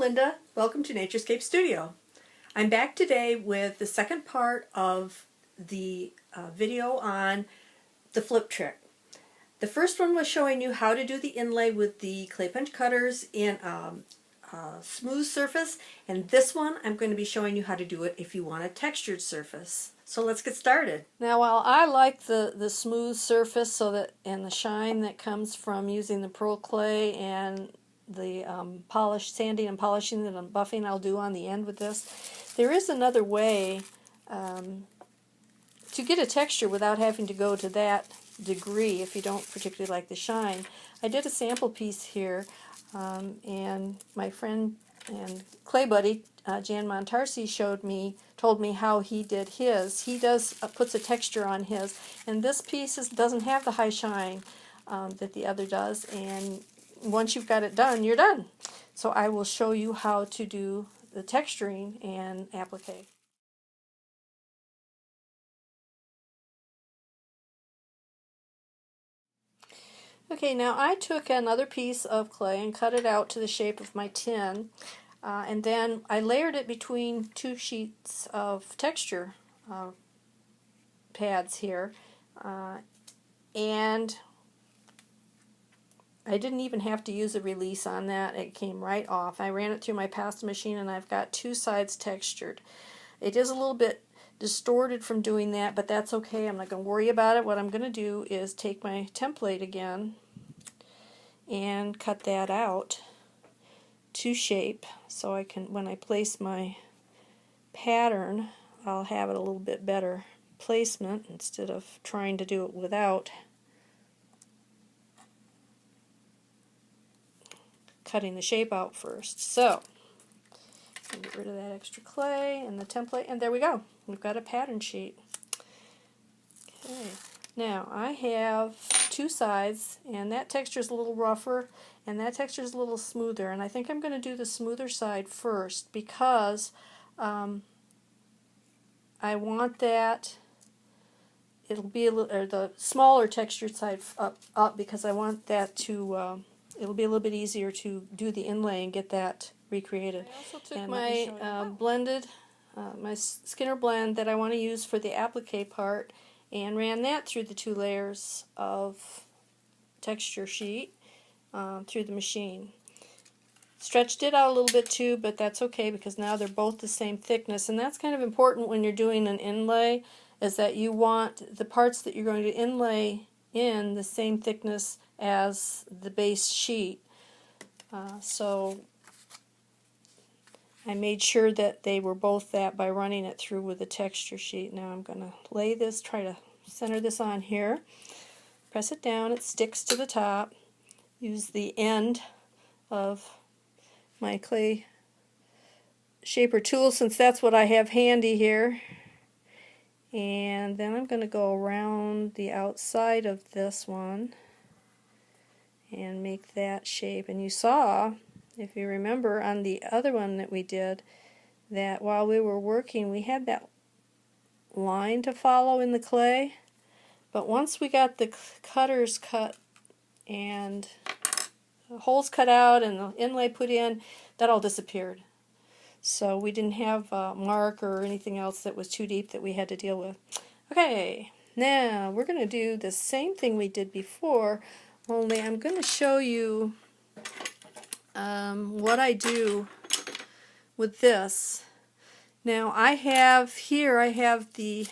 Linda. Welcome to Naturescape Studio. I'm back today with the second part of the video on the flip trick. The first one was showing you how to do the inlay with the clay punch cutters in a smooth surface, and this one I'm going to be showing you how to do it if you want a textured surface. So let's get started. Now, while I like the smooth surface and the shine that comes from using the pearl clay and the sanding and polishing and buffing I'll do on the end with this, there is another way to get a texture without having to go to that degree if you don't particularly like the shine. I did a sample piece here, and my friend and clay buddy Jan Montarsi told me how he did his. He puts a texture on his, and this piece doesn't have the high shine that the other does, and once you've got it done, you're done. So I will show you how to do the texturing and applique. Okay, now I took another piece of clay and cut it out to the shape of my tin, and then I layered it between two sheets of texture pads here, and I didn't even have to use a release on that. It came right off. I ran it through my pasta machine and I've got two sides textured. It is a little bit distorted from doing that, but that's okay. I'm not going to worry about it. What I'm going to do is take my template again and cut that out to shape so I can, when I place my pattern, I'll have it a little bit better placement instead of trying to do it without cutting the shape out first. So get rid of that extra clay and the template, and there we go. We've got a pattern sheet. Okay, now I have two sides, and that texture is a little rougher and that texture is a little smoother, and I think I'm going to do the smoother side first because I want that it'll be a little, or the smaller textured side up because I want that to it'll be a little bit easier to do the inlay and get that recreated. I also took my my Skinner blend that I want to use for the applique part and ran that through the two layers of texture sheet through the machine. Stretched it out a little bit too, but that's okay because now they're both the same thickness, and that's kind of important when you're doing an inlay, is that you want the parts that you're going to inlay in the same thickness as the base sheet. So I made sure that they were both that by running it through with the texture sheet. Now I'm going to lay this, try to center this on here. Press it down, it sticks to the top. Use the end of my clay shaper tool since that's what I have handy here. And then I'm going to go around the outside of this one and make that shape. And you saw, if you remember, on the other one that we did, that while we were working we had that line to follow in the clay, but once we got the cutters cut and the holes cut out and the inlay put in, that all disappeared. So we didn't have a mark or anything else that was too deep that we had to deal with. Okay, now we're going to do the same thing we did before, only I'm going to show you what I do with this. Now I have the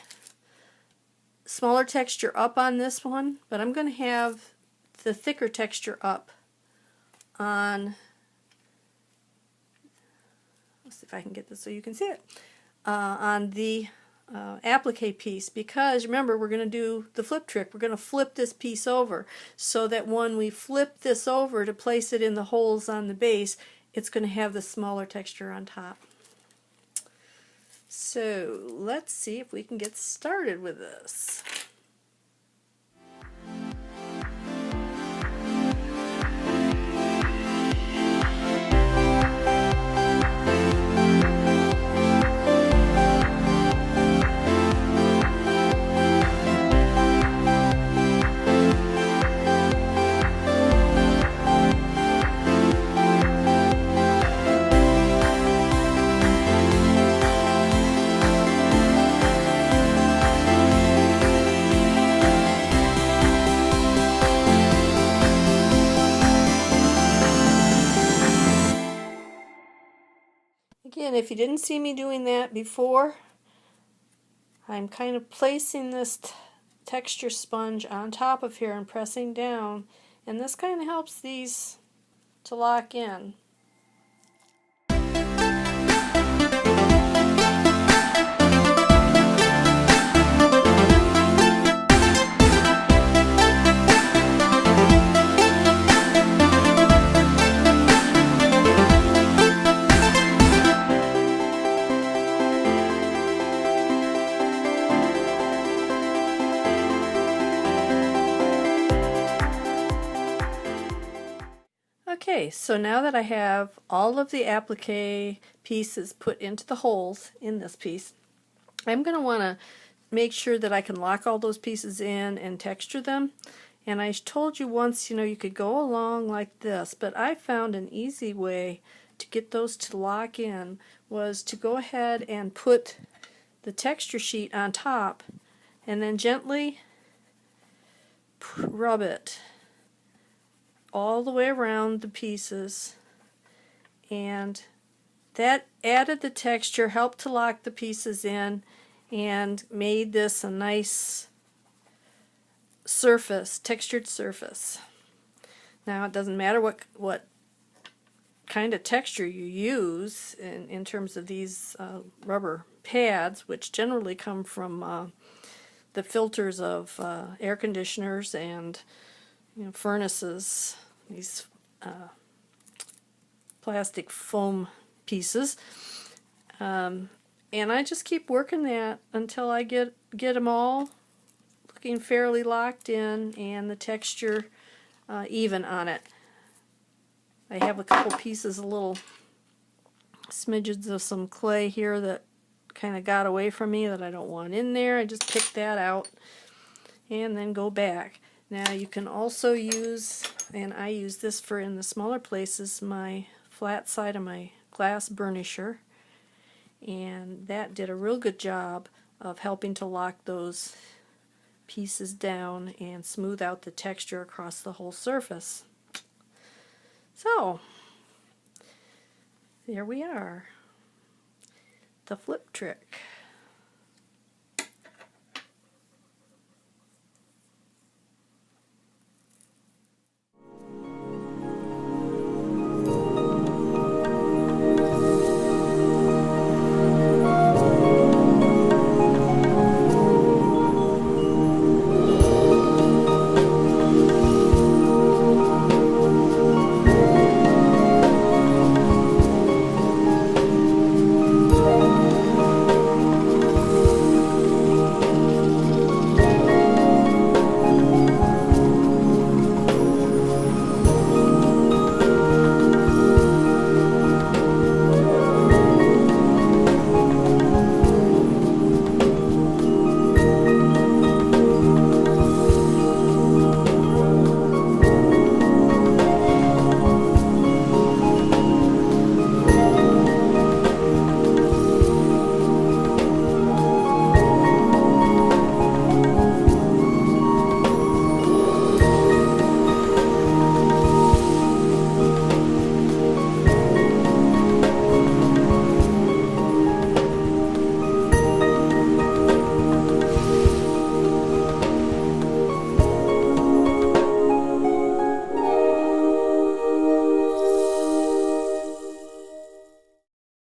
smaller texture up on this one, but I'm going to have the thicker texture up on, let's see if I can get this so you can see it, on the applique piece, because remember we're going to do the flip trick. We're going to flip this piece over so that when we flip this over to place it in the holes on the base, it's going to have the smaller texture on top. So let's see if we can get started with this. and if you didn't see me doing that before, I'm kind of placing this texture sponge on top of here and pressing down, and this kind of helps these to lock in. Okay, so now that I have all of the applique pieces put into the holes in this piece, I'm going to want to make sure that I can lock all those pieces in and texture them. And I told you once, you could go along like this, but I found an easy way to get those to lock in was to go ahead and put the texture sheet on top and then gently rub it all the way around the pieces, and that added the texture, helped to lock the pieces in, and made this a nice surface, textured surface. Now it doesn't matter what kind of texture you use in terms of these rubber pads, which generally come from the filters of air conditioners and furnaces, these plastic foam pieces, and I just keep working that until I get them all looking fairly locked in and the texture even on it. I have a couple pieces, little smidgens of some clay here that kind of got away from me that I don't want in there. I just pick that out and then go back. Now you can also use, and I use this for in the smaller places, my flat side of my glass burnisher, and that did a real good job of helping to lock those pieces down and smooth out the texture across the whole surface. So there we are, the flip trick.